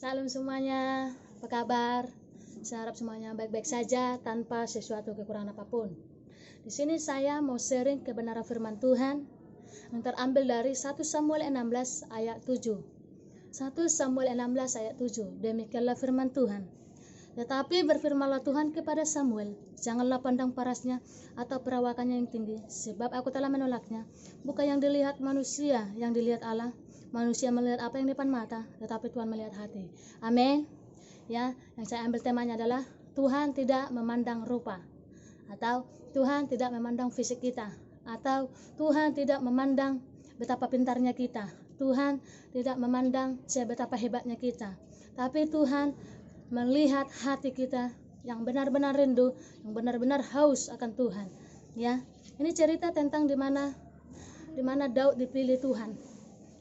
Salam semuanya, apa kabar? Saya harap semuanya baik-baik saja tanpa sesuatu kekurangan apapun. Di sini saya mau sharing kebenaran firman Tuhan yang terambil dari 1 Samuel 16 ayat 7. 1 Samuel 16 ayat 7. Demikianlah firman Tuhan. Tetapi berfirmanlah Tuhan kepada Samuel, janganlah pandang parasnya atau perawakannya yang tinggi, sebab aku telah menolaknya. Bukan yang dilihat manusia, yang dilihat Allah. Manusia melihat apa yang di depan mata, tetapi Tuhan melihat hati. Amin. Ya, yang saya ambil temanya adalah Tuhan tidak memandang rupa, atau Tuhan tidak memandang fisik kita, atau Tuhan tidak memandang betapa pintarnya kita. Tuhan tidak memandang betapa hebatnya kita, tapi Tuhan melihat hati kita yang benar-benar rindu, yang benar-benar haus akan Tuhan. Ya, ini cerita tentang di mana Daud dipilih Tuhan.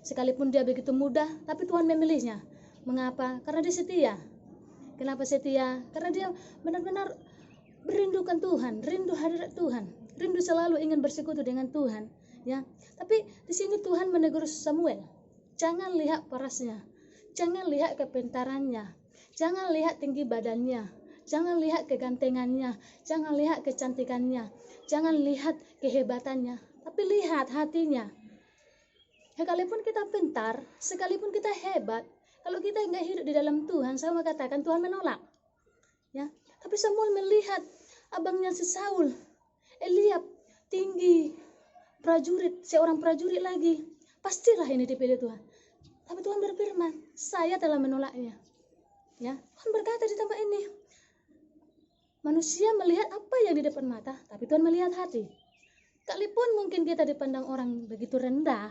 Sekalipun dia begitu muda, tapi Tuhan memilihnya. Mengapa? Karena dia setia. Kenapa setia? Karena dia benar-benar merindukan Tuhan, rindu hadirat Tuhan, rindu selalu ingin bersekutu dengan Tuhan. Ya, tapi di sini Tuhan menegur Samuel, jangan lihat parasnya, jangan lihat kepintarannya, jangan lihat tinggi badannya, jangan lihat kegantengannya, jangan lihat kecantikannya, jangan lihat kehebatannya, tapi lihat hatinya. Sekalipun kita pintar, sekalipun kita hebat, kalau kita nggak hidup di dalam Tuhan, saya mau katakan Tuhan menolak. Ya, tapi Samuel melihat abangnya si Saul, Eliab, tinggi, prajurit, seorang prajurit lagi, pastilah ini dipilih Tuhan. Tapi Tuhan berfirman, saya telah menolaknya. Ya, Tuhan berkata di tempat ini, manusia melihat apa yang di depan mata, tapi Tuhan melihat hati. Sekalipun mungkin kita dipandang orang begitu rendah,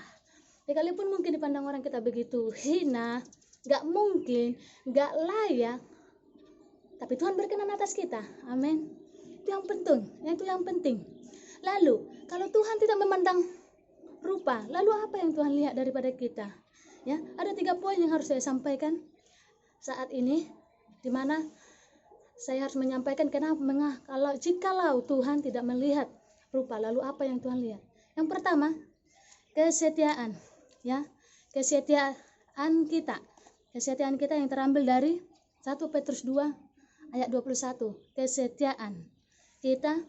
sekalipun mungkin dipandang orang kita begitu hina, gak mungkin, gak layak, tapi Tuhan berkenan atas kita. Amin. Itu yang penting, itu yang penting. Lalu, kalau Tuhan tidak memandang rupa, lalu apa yang Tuhan lihat daripada kita? Ya, ada 3 poin yang harus saya sampaikan saat ini, di mana saya harus menyampaikan jikalau Tuhan tidak melihat rupa, lalu apa yang Tuhan lihat? Yang pertama, kesetiaan. Ya, kesetiaan kita yang terambil dari 1 Petrus 2 ayat 21. Kesetiaan kita,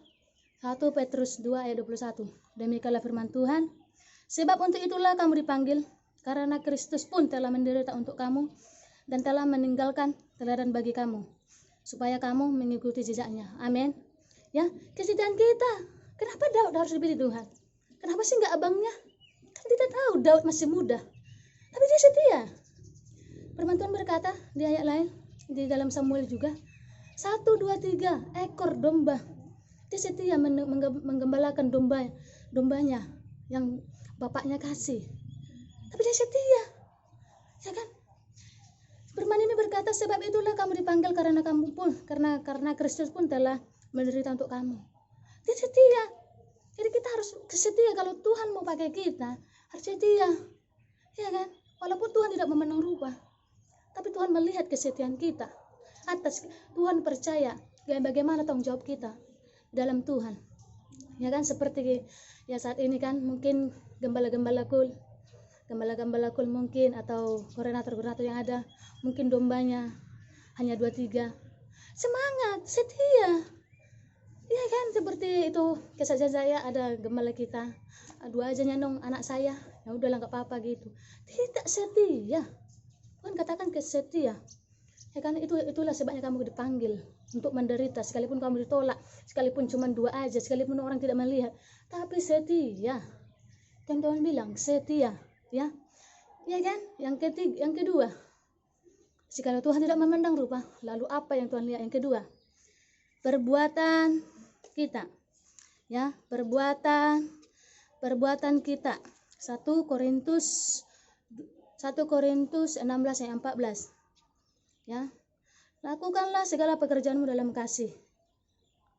1 Petrus 2 ayat 21. Demikianlah firman Tuhan, sebab untuk itulah kamu dipanggil, karena Kristus pun telah menderita untuk kamu dan telah meninggalkan teladan bagi kamu, supaya kamu mengikuti jejaknya. Amin. Ya, kesetiaan kita. Kenapa Daud harus dipilih Tuhan? Kenapa sih nggak abangnya? Kita tahu Daud masih muda, tapi dia setia. Firman Tuhan berkata di ayat lain, di dalam Samuel juga, 1, 2, 3 ekor domba. Dia setia menggembalakan dombanya yang bapaknya kasih. Tapi dia setia, ya kan? Firman ini berkata, sebab itulah kamu dipanggil, karena Kristus pun telah menderita untuk kamu. Dia setia. Jadi kita harus setia. Kalau Tuhan mau pakai kita, harus setia, ya kan? Walaupun Tuhan tidak memandang rupa, tapi Tuhan melihat kesetiaan kita. Tuhan percaya bagaimana tanggung jawab kita dalam Tuhan, ya kan? Seperti ya saat ini kan, mungkin gembala-gembala kul mungkin, atau koordinator yang ada, mungkin dombanya hanya 2-3, semangat, setia. Ya kan, seperti itu kisah saya, ada gembala kita 2 aja nyandong anak saya, ya udahlah nggak apa-apa gitu. Tidak setia. Tuhan katakan setia, ya kan? Itulah sebabnya kamu dipanggil untuk menderita, sekalipun kamu ditolak, sekalipun cuma 2 aja, sekalipun orang tidak melihat, tapi setia. Dan Tuhan bilang setia, ya kan? Yang kedua, jika Tuhan tidak memandang rupa, lalu apa yang Tuhan lihat? Yang kedua, perbuatan kita, ya, perbuatan kita. 1 Korintus 16 ayat 14. Ya, lakukanlah segala pekerjaanmu dalam kasih.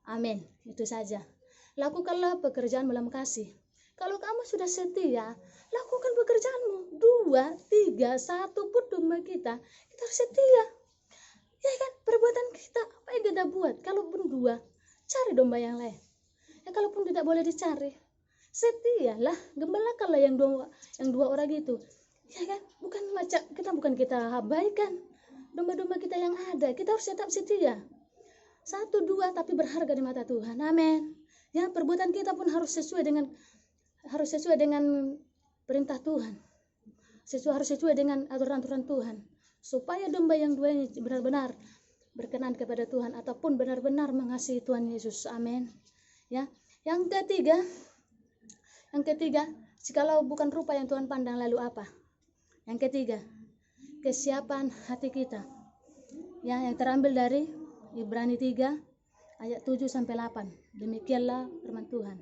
Amin. Itu saja. Lakukanlah pekerjaan dalam kasih. Kalau kamu sudah setia, lakukan pekerjaanmu. 2, 3, 1 pun domba kita harus setia. Ya kan, perbuatan kita, apa yang kita buat? Kalaupun 2, cari domba yang lain. Ya, kalaupun tidak boleh dicari, setialah, gembalakanlah yang 2 orang itu. Ya kan, bukan kita abaikan. domba-domba kita yang ada. Kita harus tetap setia. 1, 2 tapi berharga di mata Tuhan. Amin. Ya, perbuatan kita pun harus sesuai dengan perintah Tuhan. Harus sesuai dengan aturan-aturan Tuhan. Supaya domba yang dua ini benar-benar berkenan kepada Tuhan ataupun benar-benar mengasihi Tuhan Yesus. Amin. Ya. Yang ketiga, jikalau bukan rupa yang Tuhan pandang, lalu apa? Yang ketiga, kesiapan hati kita. Ya, yang terambil dari Ibrani 3 ayat 7 sampai 8. Demikianlah firman Tuhan.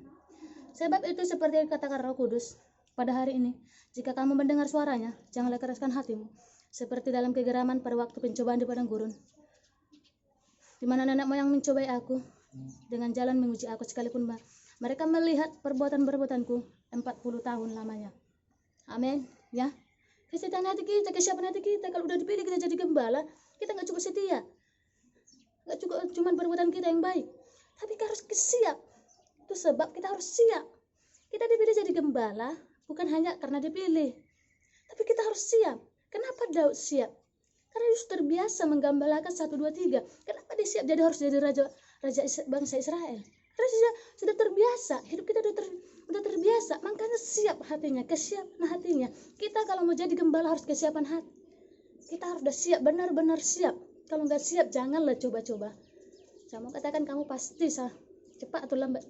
Sebab itu seperti yang katakan Roh Kudus pada hari ini, jika kamu mendengar suaranya, janganlah keraskan hatimu, seperti dalam kegeraman pada waktu pencobaan di padang gurun, di mana nenek moyang mencobai aku dengan jalan menguji aku, sekalipun mereka melihat perbuatan-perbuatanku 40 tahun lamanya. Amin. Ya, kesetiaan hati kita, kesiapan hati kita. Kalau udah dipilih kita jadi gembala, kita nggak cukup setia, nggak cukup cuma perbuatan kita yang baik, tapi kita harus siap. Itu sebab kita harus siap. Kita dipilih jadi gembala bukan hanya karena dipilih, tapi kita harus siap. Kenapa Daud siap? Karena dia terbiasa menggambalakan 1, 2, 3. Kenapa dia siap? Jadi harus jadi raja bangsa Israel. Karena sudah terbiasa, hidup kita sudah terbiasa, makanya siap hatinya, kesiapan hatinya. Kita kalau mau jadi gembala harus kesiapan hati. Kita harus udah siap, benar-benar siap. Kalau nggak siap, janganlah coba-coba. Saya mau katakan kamu pasti cepat atau lambat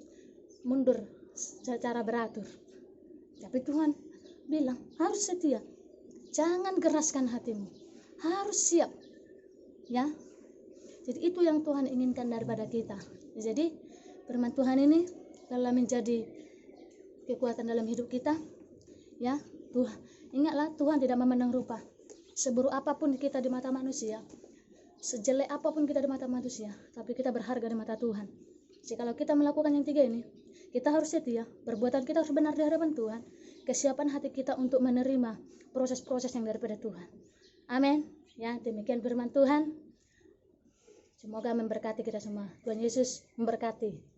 mundur secara beratur. Tapi Tuhan bilang harus setia, jangan keraskan hatimu, harus siap. Ya, jadi itu yang Tuhan inginkan daripada kita. Jadi firman Tuhan ini telah menjadi kekuatan dalam hidup kita. Ya, Tuhan, ingatlah Tuhan tidak memandang rupa. Seburuk apapun kita di mata manusia, sejelek apapun kita di mata manusia, tapi kita berharga di mata Tuhan. Jadi kalau kita melakukan yang 3 ini, kita harus setia, perbuatan kita harus benar di hadapan Tuhan, kesiapan hati kita untuk menerima proses-proses yang daripada Tuhan. Amin. Ya, demikian firman Tuhan. Semoga memberkati kita semua. Tuhan Yesus memberkati.